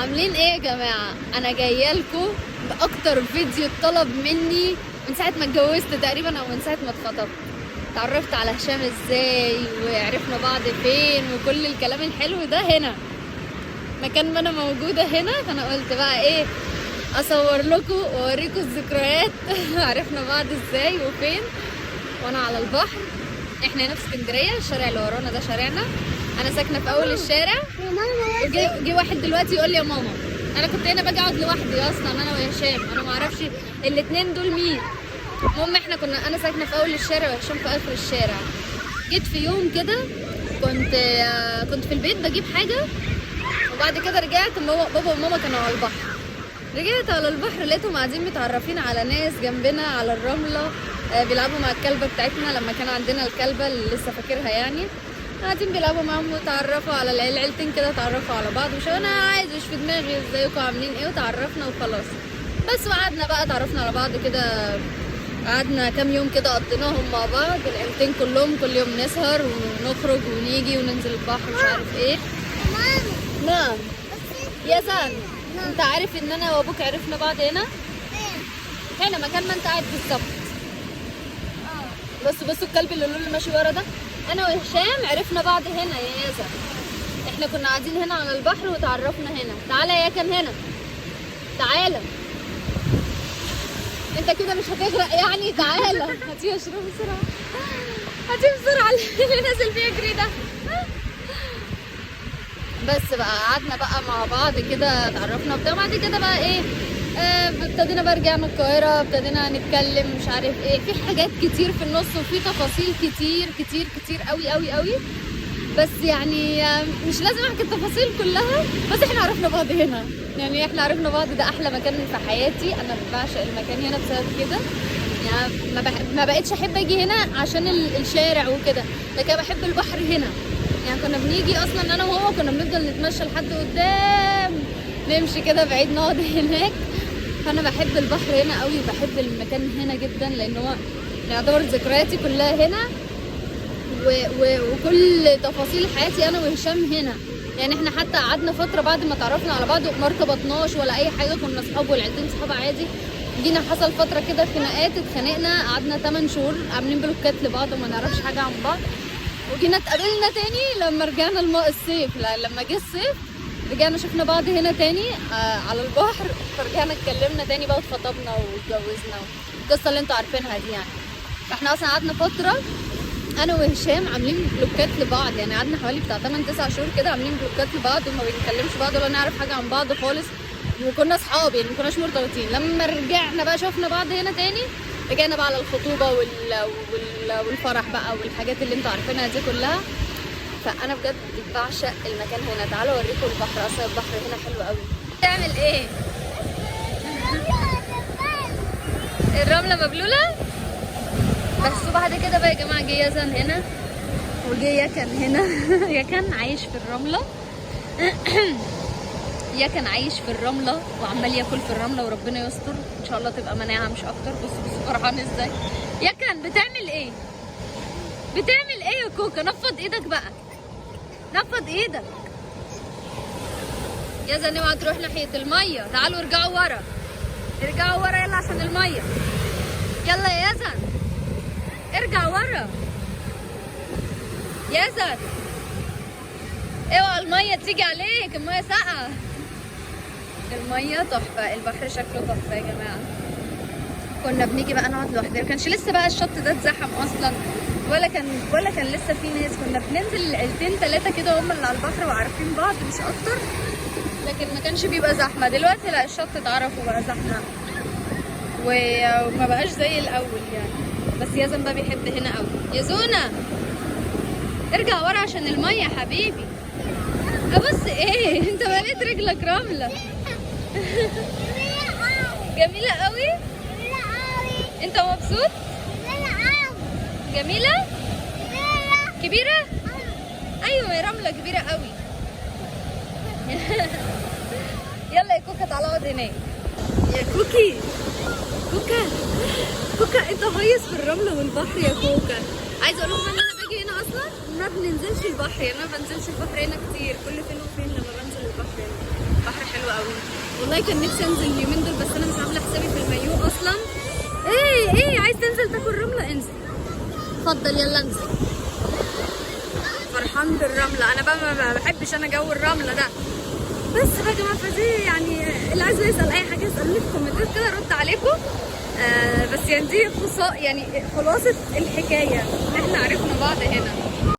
عاملين ايه يا جماعه؟ انا جايه لكم باكتر فيديو اتطلب مني من ساعه ما اتجوزت تقريبا، او من ساعه ما اتخطبت. اتعرفت على هشام ازاي وعرفنا بعض فين وكل الكلام الحلو ده هنا مكان ما انا موجوده هنا. فانا قلت بقى ايه، اصور لكم واوريكم الذكريات. عرفنا بعض ازاي وفين. وانا على البحر، احنا هنا في اسكندريه، الشارع اللي ورانا ده شارعنا. انا ساكنه في اول الشارع. جه واحد دلوقتي يقول لي يا ماما، انا كنت هنا باجي اقعد لوحدي اصلا انا وهشام، انا ما اعرفش الاثنين دول مين. المهم انا ساكنه في اول الشارع وهشام في اخر الشارع. جيت في يوم كده كنت في البيت بجيب حاجه، وبعد كده رجعت بابا وماما كانوا على البحر. رجعت على البحر لقيتهم قاعدين متعرفين على ناس جنبنا على الرمله، بيلعبوا مع الكلبه بتاعتنا لما كان عندنا الكلبه اللي لسه فاكرها يعني. قاعدين بيلعبوا معاهم وتعرفوا على العيلتين كده، تعرفوا على بعض. مش انا عايز، مش في دماغي ازيكم عاملين ايه، وتعرفنا وخلاص. بس وقعدنا بقى تعرفنا على بعض كده، قعدنا كام يوم كده قضيناهم مع بعض العيلتين كلهم. كل يوم نسهر ونخرج ونيجي وننزل البحر مش عارف ايه. نعم يا زان، انت عارف ان انا وابوك عرفنا بعض هنا مكان ما انت قاعد بالظبط. بصوا الكلب اللي لولو ماشي ورا ده، انا وهشام عرفنا بعض هنا يا يزن. احنا كنا قاعدين هنا على البحر وتعرفنا هنا. تعالى يا كان هنا، تعالى انت كده مش هتغرق يعني. تعالى هاتيه اشرب بسرعه، هاتيه بسرعه اللي نازل بيجري ده. بس بقى قعدنا بقى مع بعض كده، تعرفنا بتاع. بعد كده بقى ايه، ابتدينا بقى رجعنا القاهرة، ابتدينا نتكلم مش عارف ايه. في حاجات كتير في النص وفي تفاصيل كتير كتير كتير قوي قوي قوي. بس يعني مش لازم احكي التفاصيل كلها. بس احنا عرفنا بعض هنا يعني، احنا عرفنا بعض. ده احلى مكان في حياتي، انا بعشق المكان هنا بسبب كده يعني. ما بقتش احب اجي هنا عشان الشارع وكده، لكن بحب البحر هنا يعني. كنا بنيجي اصلا انا وهو، كنا بنفضل نتمشى لحد قدام، نمشي كده بعيد نقعد هناك. فانا بحب البحر هنا قوي وبحب المكان هنا جدا، لان هو يعتبر ذكرياتي كلها هنا وكل تفاصيل حياتي انا وهشام هنا يعني. احنا حتى قعدنا فتره بعد ما تعرفنا على بعض ما ارتبطناش ولا اي حاجه، كنا اصحاب والعيلتين صحاب عادي. جينا حصل فتره كده خناقات، اتخانقنا، قعدنا 8 شهور عاملين بلوكات لبعض وما نعرفش حاجه عن بعض. وجينا اتقابلنا تاني لما رجعنا الصيف. لما جه الصيف رجعنا شفنا بعض هنا تاني على البحر، فرجعنا اتكلمنا تاني بقى واتخطبنا واتجوزنا، القصه اللي انتوا عارفينها دي يعني. احنا اصلا قعدنا فتره انا وهشام عاملين بلوكات لبعض يعني. قعدنا حوالي بتاع 8 9 شهور كده عاملين بلوكات لبعض وما بنتكلمش بعض ولا نعرف حاجه عن بعض خالص. وكنا اصحاب يعني، ما كناش مرتبطين. لما رجعنا بقى شفنا بعض هنا تاني، رجعنا بقى على الخطوبه والفرح بقى والحاجات اللي انتوا عارفينها دي كلها. فانا بجد بعشق المكان هنا. تعالوا اوريكم البحر، اصلا البحر هنا حلو قوي. تعمل ايه؟ الرمله مبلوله. بس وبعد كده بقى يا جماعه جه يزن هنا وجه يكن هنا. يكن عايش في الرمله. يكن عايش في الرمله وعمال ياكل في الرمله، وربنا يستر ان شاء الله تبقى مناعه مش اكتر. بصوا فرحان ازاي. يكن بتعمل ايه؟ بتعمل ايه يا كوكا؟ نفض ايدك بقى، نفض ايدك. يزن اوعى تروح ناحيه الميه. تعالوا ارجعوا ورا، ارجعوا ورا يلا عشان الميه. يلا يا يزن ارجع ورا. يزن اوعى الميه تيجي عليك، الميه ساقعه. الميه تحفه، البحر شكله تحفه يا جماعه. كنا بنيجي بقى نقعد لوحدنا، ما كانش لسه بقى الشط ده اتزحم اصلا، ولا كان لسه في ناس. كنا بننزل العيلتين 3 كده هم اللي على البحر وعارفين بعض مش اكتر، لكن ما كانش بيبقى زحمه. دلوقتي لا، الشط اتعرف وبقى زحمه وما بقاش زي الاول يعني. بس يزن بقى بيحب هنا قوي. يا زونا ارجع ورا عشان الميه يا حبيبي. ابص ايه انت مالت رجلك رمله. جميله قوي. انت مبسوط؟ جميله كبيره. ايوه يا رمله كبيره قوي. يلا يا كوكا تعالى اقعد هناك. يا كوكي، كوكا انت هيص في الرمله والبحر يا كوكا. عايزه اقول لكم ان انا باجي هنا اصلا ما بننزلش البحر يعني. انا ما بنزلش البحر هنا كتير، كل فين وفين لما بنزل البحر هنا. البحر حلو قوي والله. كان نفسي انزل اليومين دول بس انا مش عامله حسابي في المايو اصلا. ايه عايز تنزل تاكل رمله؟ انزل اتفضل يلا انزل. فرحان بالرمله. انا بقى ما بحبش انا جو الرمله ده. بس بقى يا جماعه فدي يعني اللي عايز يسال اي حاجه يسالني في الكومنتات كده ارد عليكم. بس يعني دي يعني خلاصه الحكايه. احنا عرفنا بعض هنا.